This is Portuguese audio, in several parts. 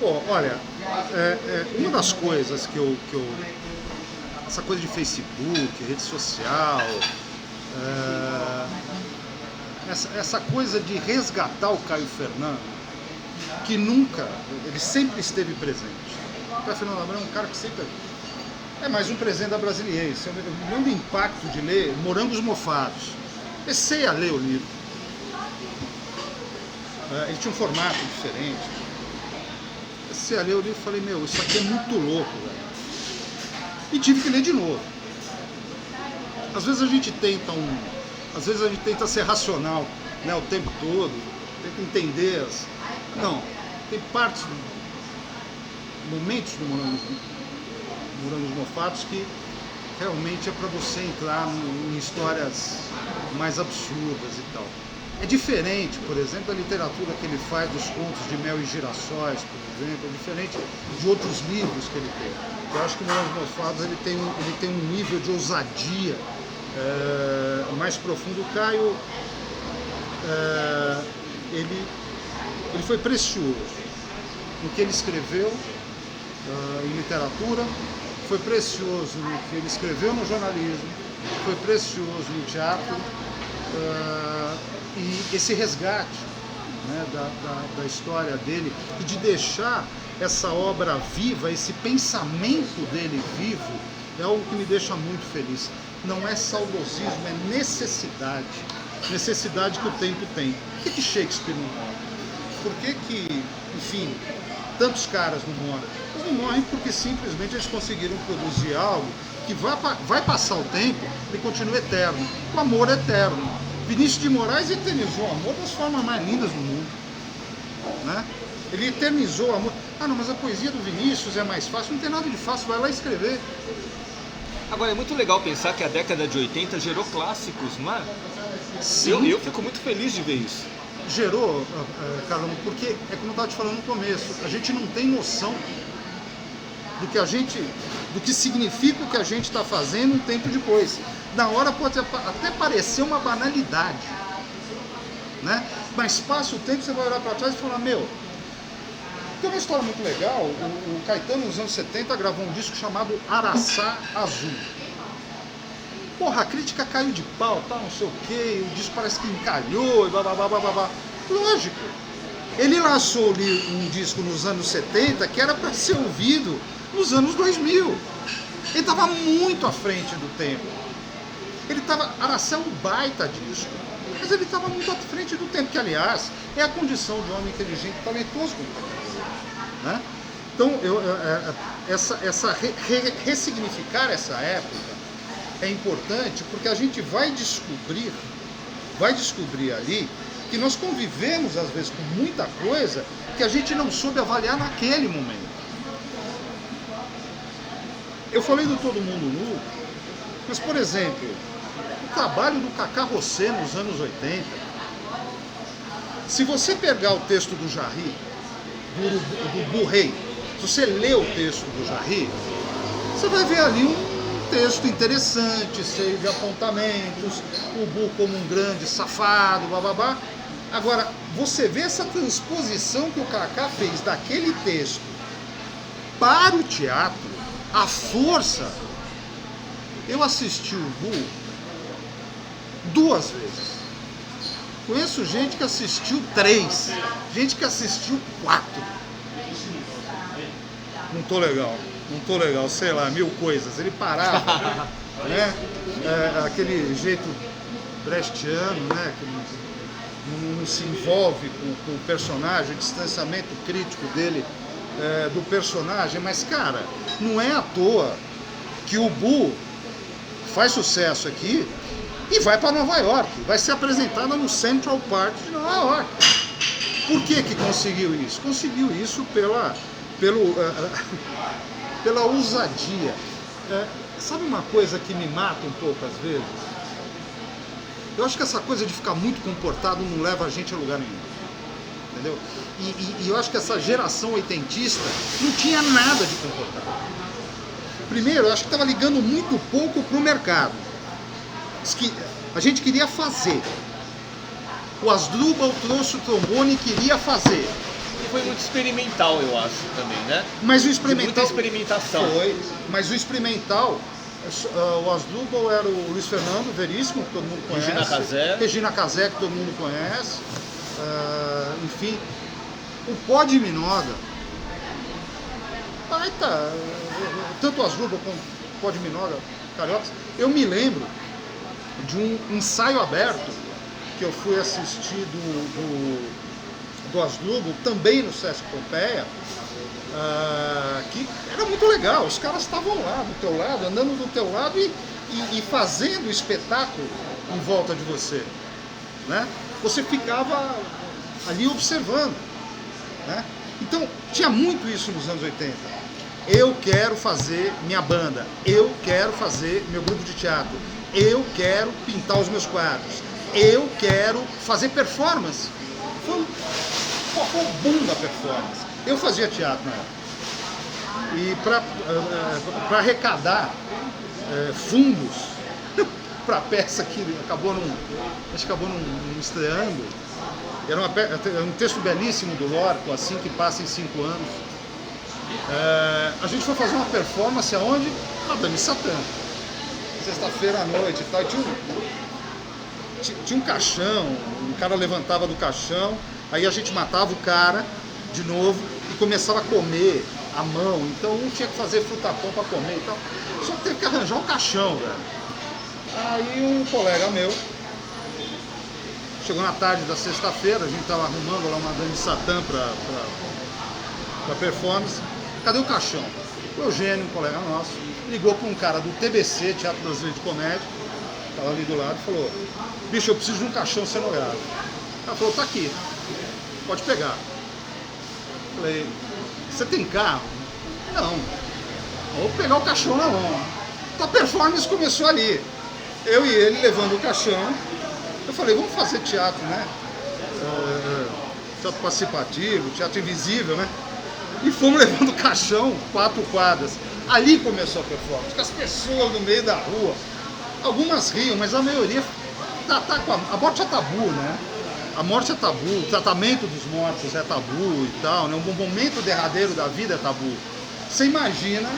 Pô, olha, uma das coisas essa coisa de Facebook, rede social, é, essa coisa de resgatar o Caio Fernando, que nunca, ele sempre esteve presente. O Caio Fernando Abrão é um cara que sempre... É mais um presente da Brasiliense. Eu me lembro do impacto de ler Morangos Mofados. Comecei a ler o livro. Ele tinha um formato diferente. Comecei a ler o livro e falei, meu, isso aqui é muito louco, velho. E tive que ler de novo. Às vezes a gente tenta ser racional, né, o tempo todo, tenta entender Não, tem partes, momentos do Morangos Mofados que realmente é para você entrar em histórias mais absurdas e tal. É diferente, por exemplo, da literatura que ele faz dos contos de Mel e Girassóis, por exemplo, é diferente de outros livros que ele tem. Eu acho que o Morangos Mofados ele tem um nível de ousadia mais profundo. O Caio, ele foi precioso no que ele escreveu em literatura, foi precioso no que ele escreveu no jornalismo, foi precioso no teatro, e esse resgate, né, da história dele e de deixar essa obra viva, esse pensamento dele vivo, é algo que me deixa muito feliz. Não é saudosismo, é necessidade que o tempo tem. Por que Shakespeare não morre? Por que, enfim, tantos caras não morrem? Eles não morrem porque simplesmente eles conseguiram produzir algo que vai passar o tempo e continua eterno. O amor é eterno. Vinícius de Moraes eternizou o amor das formas mais lindas do mundo, né? Ele eternizou o amor. Ah, não, mas a poesia do Vinícius é mais fácil. Não tem nada de fácil, vai lá escrever. Agora, é muito legal pensar que a década de 80 gerou clássicos, não é? Sim. Eu fico muito feliz de ver isso. Gerou, Carlão, porque é como eu estava te falando no começo, a gente não tem noção do que significa o que a gente está fazendo um tempo depois. Na hora pode até parecer uma banalidade, né? Mas passa o tempo, você vai olhar para trás e falar, meu, tem uma história muito legal. O Caetano, nos anos 70, gravou um disco chamado Araçá Azul. Porra, a crítica caiu de pau, tá, não sei o quê, o disco parece que encalhou, e blá. Lógico. Ele lançou um disco nos anos 70 que era para ser ouvido nos anos 2000. Ele estava muito à frente do tempo. Araçá é um baita disco, mas ele estava muito à frente do tempo, que, aliás, é a condição de um homem inteligente e talentoso como Caetano, né? Então, ressignificar essa época é importante, porque a gente vai descobrir ali que nós convivemos, às vezes, com muita coisa que a gente não soube avaliar naquele momento. Eu falei do Todo Mundo Nu, mas, por exemplo, o trabalho do Cacá Rossé nos anos 80, se você pegar o texto do Jarry, do Burrey, se você ler o texto do Jarry, você vai ver ali um texto interessante, cheio de apontamentos, o Bu como um grande safado, bababá. Agora, você vê essa transposição que o Cacá fez daquele texto para o teatro, a força. Eu assisti o Bu 2 vezes. Conheço gente que assistiu 3, gente que assistiu 4. Não tô legal, sei lá, 1000 coisas. Ele parava, né? Aquele jeito brechtiano, né? Que não se envolve com o personagem, o distanciamento crítico dele do personagem. Mas, cara, não é à toa que o Bu faz sucesso aqui e vai para Nova York, vai ser apresentada no Central Park de Nova York. Por que conseguiu isso? Conseguiu isso pela ousadia. Sabe uma coisa que me mata um pouco às vezes? Eu acho que essa coisa de ficar muito comportado não leva a gente a lugar nenhum. Entendeu? E eu acho que essa geração oitentista não tinha nada de comportado. Primeiro, eu acho que estava ligando muito pouco para o mercado. A gente queria fazer. O Asdrubal trouxe o trombone e queria fazer. foi muito experimental, eu acho, também, né? Mas o De experimental... muita experimentação. Foi, mas o experimental, o Asdrubal era o Luiz Fernando Veríssimo, que todo mundo conhece. Regina Casé, que todo mundo conhece. Enfim, o Pó de Minoga, tanto o Asdrubal como o Pó de Minoga, Cariocas. Eu me lembro de um ensaio aberto que eu fui assistir do Asdrubal, também no Sesc Pompeia, que era muito legal. Os caras estavam lá do teu lado, andando do teu lado e fazendo espetáculo em volta de você, né? Você ficava ali observando, né? Então tinha muito isso nos anos 80. Eu quero fazer minha banda, eu quero fazer meu grupo de teatro, eu quero pintar os meus quadros, eu quero fazer performance. Foi o boom da performance. Eu fazia teatro na época. E para arrecadar fundos para a peça que acabou não estreando, era um texto belíssimo do Lorco, Assim que Passa em 5 anos. A gente foi fazer uma performance aonde? Na Dani Satã. Sexta-feira à noite e tal. Tinha um caixão, o cara levantava do caixão, aí a gente matava o cara de novo e começava a comer à mão. Então um tinha que fazer frutapão para comer e tal. Só que teve que arranjar um caixão, velho. Aí um colega meu chegou na tarde da sexta-feira, a gente tava arrumando lá uma Dani Satã pra performance. Cadê o caixão? O Eugênio, um colega nosso, ligou para um cara do TBC, Teatro Brasileiro de Comédia, estava ali do lado, e falou: bicho, eu preciso de um caixão cenográfico. Ela falou: tá aqui, pode pegar. Falei: você tem carro? Não. Vou pegar o caixão na mão. Então a performance começou ali. Eu e ele levando o caixão. Eu falei: vamos fazer teatro, né? Teatro participativo, teatro invisível, né? E fomos levando o caixão, 4 quadras. Ali começou a performance, com as pessoas no meio da rua. Algumas riam, mas a maioria a morte é tabu, né? A morte é tabu, o tratamento dos mortos é tabu e tal, né? Um momento derradeiro da vida é tabu. Você imagina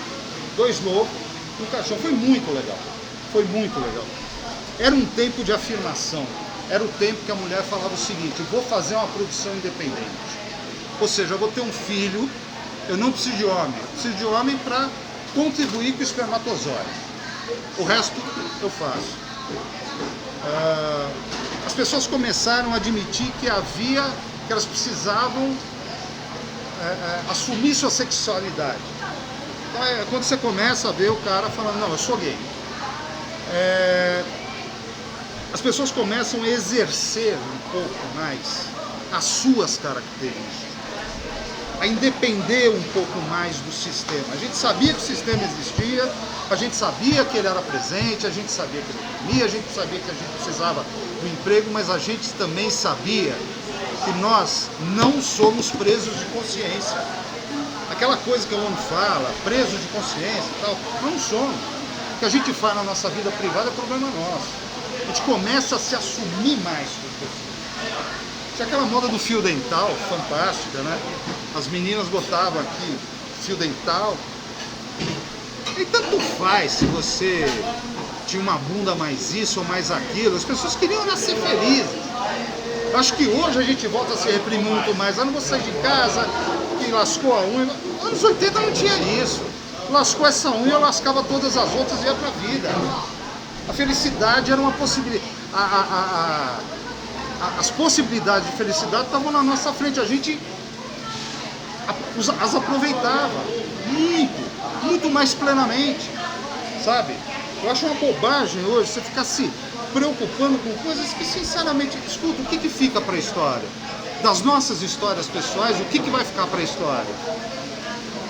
2 loucos no caixão. Foi muito legal. Foi muito legal. Era um tempo de afirmação. Era o tempo que a mulher falava o seguinte: eu vou fazer uma produção independente. Ou seja, eu vou ter um filho, eu não preciso de homem. Eu preciso de homem para contribuir com o espermatozoide. O resto eu faço. As pessoas começaram a admitir que elas precisavam assumir sua sexualidade. Então quando você começa a ver o cara falando: não, eu sou gay. As pessoas começam a exercer um pouco mais as suas características, a independer um pouco mais do sistema. A gente sabia que o sistema existia, a gente sabia que ele era presente, a gente sabia que ele comia, a gente sabia que a gente precisava do emprego, mas a gente também sabia que nós não somos presos de consciência. Aquela coisa que o aluno fala, preso de consciência e tal, não somos. O que a gente faz na nossa vida privada é problema nosso. A gente começa a se assumir mais como pessoa. Tinha aquela moda do fio dental, fantástica, né? As meninas botavam aqui fio dental. E tanto faz se você tinha uma bunda mais isso ou mais aquilo. As pessoas queriam nascer felizes. Acho que hoje a gente volta a se reprimir muito mais. Ah, não vou sair de casa, que lascou a unha. Nos anos 80 não tinha isso. Lascou essa unha, eu lascava todas as outras e ia pra vida. A felicidade era uma possibilidade. As possibilidades de felicidade estavam na nossa frente. A gente as aproveitava muito mais plenamente, sabe? Eu acho uma bobagem hoje você ficar se preocupando com coisas que, sinceramente, escuta, o que fica para a história? Das nossas histórias pessoais, o que vai ficar para a história?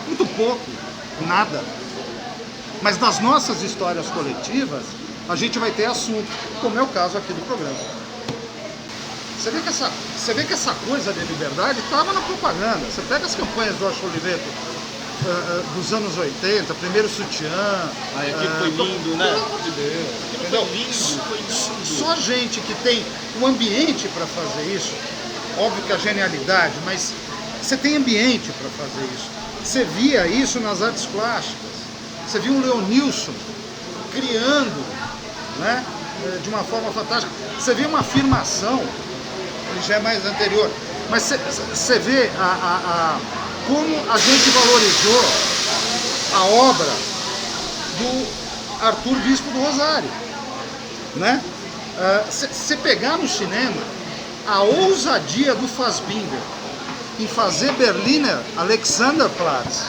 Muito pouco, nada. Mas das nossas histórias coletivas, a gente vai ter assunto, como é o caso aqui do programa. Você vê que essa coisa de liberdade estava na propaganda. Você pega as campanhas do Osho Oliveto dos anos 80, primeiro sutiã. Aquilo foi lindo, né? Pelo amor de Deus. Aquilo foi lindo. Só gente que tem o ambiente para fazer isso, óbvio que a genialidade, mas Você tem ambiente para fazer isso. Você via isso nas artes plásticas. Você via um Leonilson criando, né, de uma forma fantástica. Você vê uma afirmação, que já é mais anterior, mas você vê como a gente valorizou a obra do Arthur Bispo do Rosário, né? Você pegar no cinema a ousadia do Fassbinder em fazer Berliner Alexanderplatz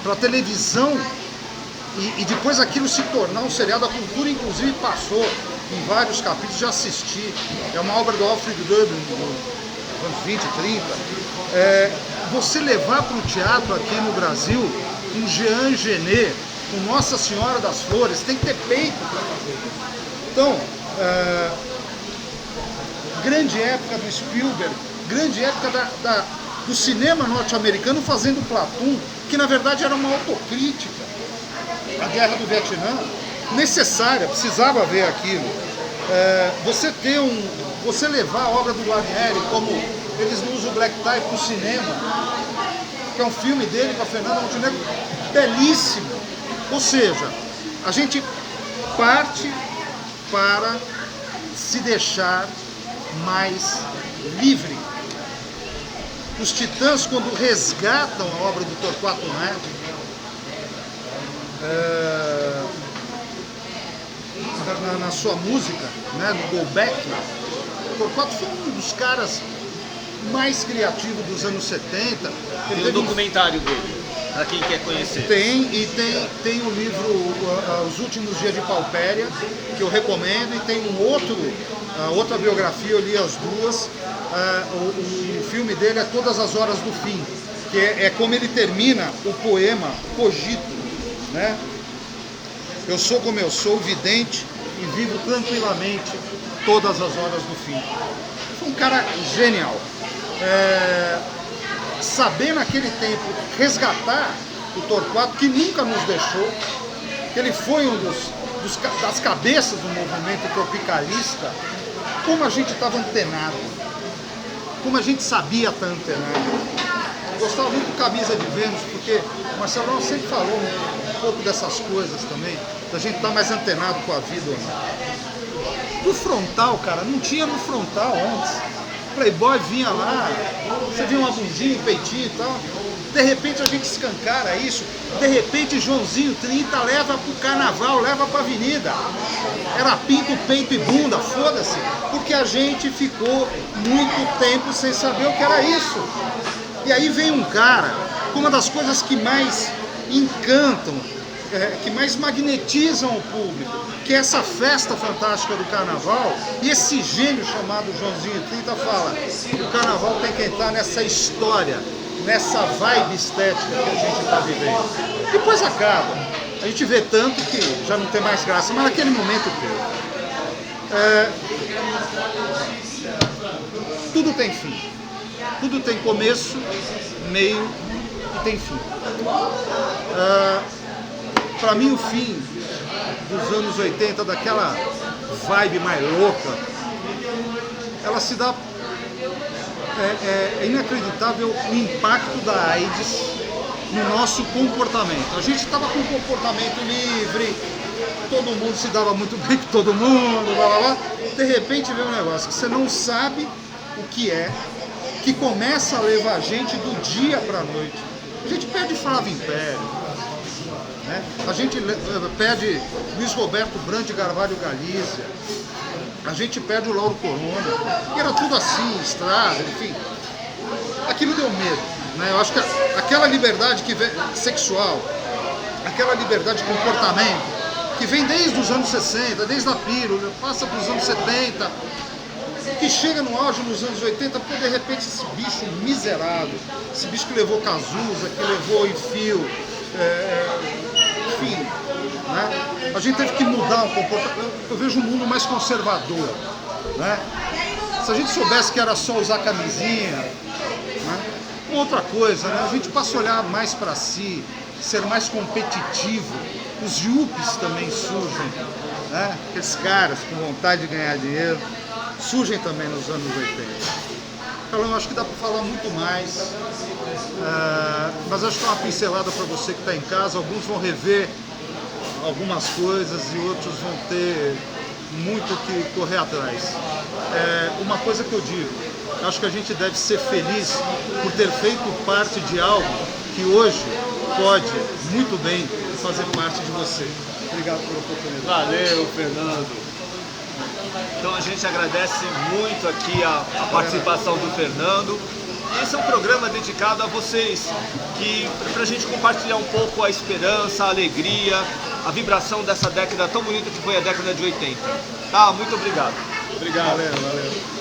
para televisão e depois aquilo se tornar um seriado. A Cultura inclusive passou em vários capítulos, já assisti. É uma obra do Alfred Döblin dos anos 20, 30. Você levar para o teatro aqui no Brasil um Jean Genet com Nossa Senhora das Flores, tem que ter peito para fazer isso. Então, grande época do Spielberg, grande época do cinema norte-americano fazendo Platoon, que na verdade era uma autocrítica à Guerra do Vietnã, necessária, precisava ver aquilo. Você levar a obra do Guarnieri, como eles não usam o Black Tie para o cinema, que é um filme dele com a Fernanda Montenegro, belíssimo. Ou seja, a gente parte para se deixar mais livre. Os Titãs, quando resgatam a obra do Torquato Neto, na sua música, né, do Go Back, o Torquato foi um dos caras mais criativos dos anos 70. Tem um documentário dele, para quem quer conhecer. Tem o livro Os Últimos Dias de Paupéria, que eu recomendo, e tem outra biografia, eu li as duas. O filme dele é Todas as Horas do Fim, que é como ele termina o poema Cogito, né? Eu sou como eu sou, vidente, e vivo tranquilamente todas as horas do fim. Foi um cara genial. Saber naquele tempo resgatar o Torquato, que nunca nos deixou, que ele foi um das cabeças do movimento tropicalista, como a gente estava antenado, como a gente sabia estar antenado. Eu gostava muito do Camisa de Vênus, porque o Marcelão sempre falou um pouco dessas coisas também, da gente estar mais antenado com a vida ou não. Do Frontal, cara, não tinha no Frontal antes. Playboy vinha lá, você via uma bundinha, um peitinho e tal. De repente a gente escancara isso. De repente Joãozinho 30 leva pro carnaval, leva pra avenida. Era pinto, peito e bunda, foda-se. Porque a gente ficou muito tempo sem saber o que era isso. E aí vem um cara com uma das coisas que mais encantam, que mais magnetizam o público, que é essa festa fantástica do carnaval, e esse gênio chamado Joãozinho 30 fala: o carnaval tem que entrar nessa história, nessa vibe estética que a gente está vivendo. Depois acaba, a gente vê tanto que já não tem mais graça, mas naquele momento teve. Tudo tem fim. Tudo tem começo, meio e tem fim. Para mim o fim dos anos 80, daquela vibe mais louca, ela se dá... É inacreditável o impacto da AIDS no nosso comportamento. A gente estava com um comportamento livre, todo mundo se dava muito bem com todo mundo, blá blá blá. De repente vem um negócio que você não sabe o que é, que começa a levar a gente do dia para a noite. A gente perde Flávio Império, né? A gente perde Luiz Roberto Brandi Carvalho Galícia, a gente perde o Lauro Corona, e era tudo assim, estrada, enfim. Aquilo deu medo, né? Eu acho que aquela liberdade sexual, aquela liberdade de comportamento, que vem desde os anos 60, desde a pílula, passa para os anos 70, que chega no auge nos anos 80, porque de repente esse bicho miserável, esse bicho que levou Cazuza, que levou Enfio, enfim, né? A gente teve que mudar o comportamento. Eu vejo um mundo mais conservador, né? Se a gente soubesse que era só usar camisinha, né? Outra coisa, né? A gente passa a olhar mais para si, ser mais competitivo. Os yuppies também surgem, né? Aqueles caras com vontade de ganhar dinheiro surgem também nos anos 80. Então eu acho que dá para falar muito mais. Mas acho que é uma pincelada para você que está em casa. Alguns vão rever algumas coisas e outros vão ter muito que correr atrás. Uma coisa que eu digo, acho que a gente deve ser feliz por ter feito parte de algo que hoje pode muito bem fazer parte de você. Obrigado pela oportunidade. Valeu, Fernando. Então a gente agradece muito aqui a participação do Fernando. Esse é um programa dedicado a vocês, para a gente compartilhar um pouco a esperança, a alegria, a vibração dessa década tão bonita que foi a década de 80. Tá? Muito obrigado. Obrigado. Valeu.